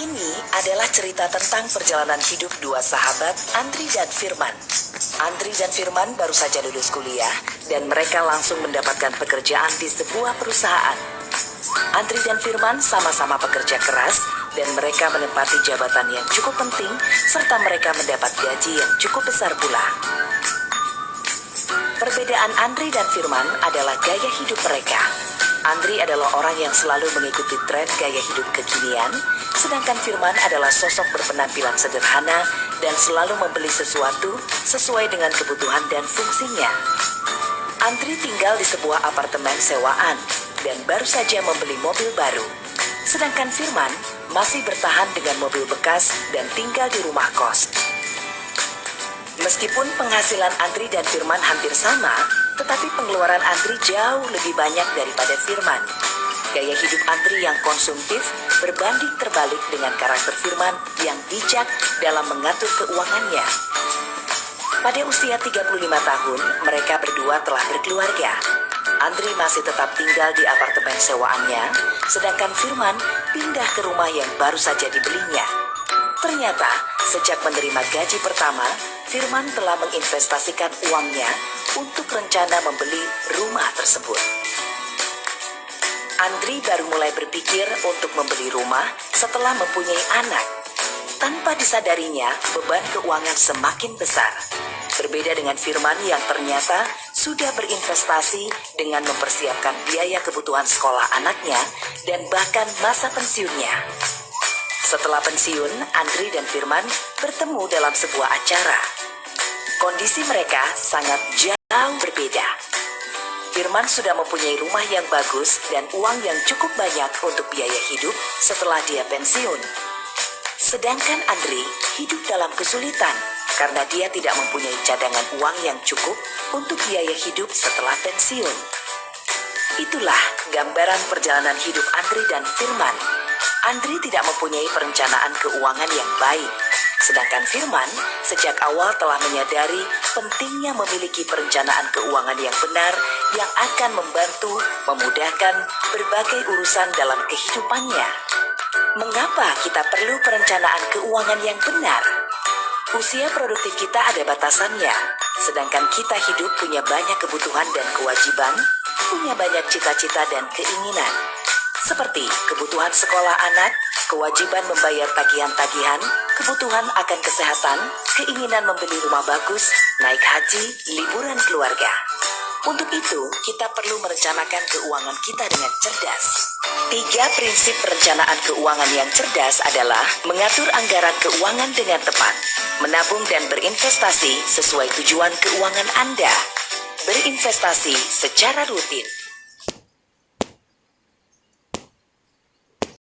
Ini adalah cerita tentang perjalanan hidup dua sahabat, Andri dan Firman. Andri dan Firman baru saja lulus kuliah dan mereka langsung mendapatkan pekerjaan di sebuah perusahaan. Andri dan Firman sama-sama pekerja keras dan mereka menempati jabatan yang cukup penting serta mereka mendapat gaji yang cukup besar pula. Perbedaan Andri dan Firman adalah gaya hidup mereka. Andri adalah orang yang selalu mengikuti tren gaya hidup kekinian, sedangkan Firman adalah sosok berpenampilan sederhana dan selalu membeli sesuatu sesuai dengan kebutuhan dan fungsinya. Andri tinggal di sebuah apartemen sewaan dan baru saja membeli mobil baru, sedangkan Firman masih bertahan dengan mobil bekas dan tinggal di rumah kos. Meskipun penghasilan Andri dan Firman hampir sama, tetapi pengeluaran Andri jauh lebih banyak daripada Firman. Gaya hidup Andri yang konsumtif berbanding terbalik dengan karakter Firman yang bijak dalam mengatur keuangannya. Pada usia 35 tahun, mereka berdua telah berkeluarga. Andri masih tetap tinggal di apartemen sewaannya, sedangkan Firman pindah ke rumah yang baru saja dibelinya. Ternyata, sejak menerima gaji pertama, Firman telah menginvestasikan uangnya untuk rencana membeli rumah tersebut. Andri baru mulai berpikir untuk membeli rumah setelah mempunyai anak. Tanpa disadarinya, beban keuangan semakin besar. Berbeda dengan Firman yang ternyata sudah berinvestasi dengan mempersiapkan biaya kebutuhan sekolah anaknya dan bahkan masa pensiunnya. Setelah pensiun, Andri dan Firman bertemu dalam sebuah acara. Kondisi mereka sangat jauh berbeda. Firman sudah mempunyai rumah yang bagus dan uang yang cukup banyak untuk biaya hidup setelah dia pensiun. Sedangkan Andri hidup dalam kesulitan karena dia tidak mempunyai cadangan uang yang cukup untuk biaya hidup setelah pensiun. Itulah gambaran perjalanan hidup Andri dan Firman. Andri tidak mempunyai perencanaan keuangan yang baik, sedangkan Firman sejak awal telah menyadari pentingnya memiliki perencanaan keuangan yang benar yang akan membantu memudahkan berbagai urusan dalam kehidupannya. Mengapa kita perlu perencanaan keuangan yang benar? Usia produktif kita ada batasannya, sedangkan kita hidup punya banyak kebutuhan dan kewajiban, punya banyak cita-cita dan keinginan. Seperti kebutuhan sekolah anak, kewajiban membayar tagihan-tagihan, kebutuhan akan kesehatan, keinginan membeli rumah bagus, naik haji, liburan keluarga. Untuk itu, kita perlu merencanakan keuangan kita dengan cerdas. 3 prinsip perencanaan keuangan yang cerdas adalah mengatur anggaran keuangan dengan tepat, menabung dan berinvestasi sesuai tujuan keuangan Anda, berinvestasi secara rutin.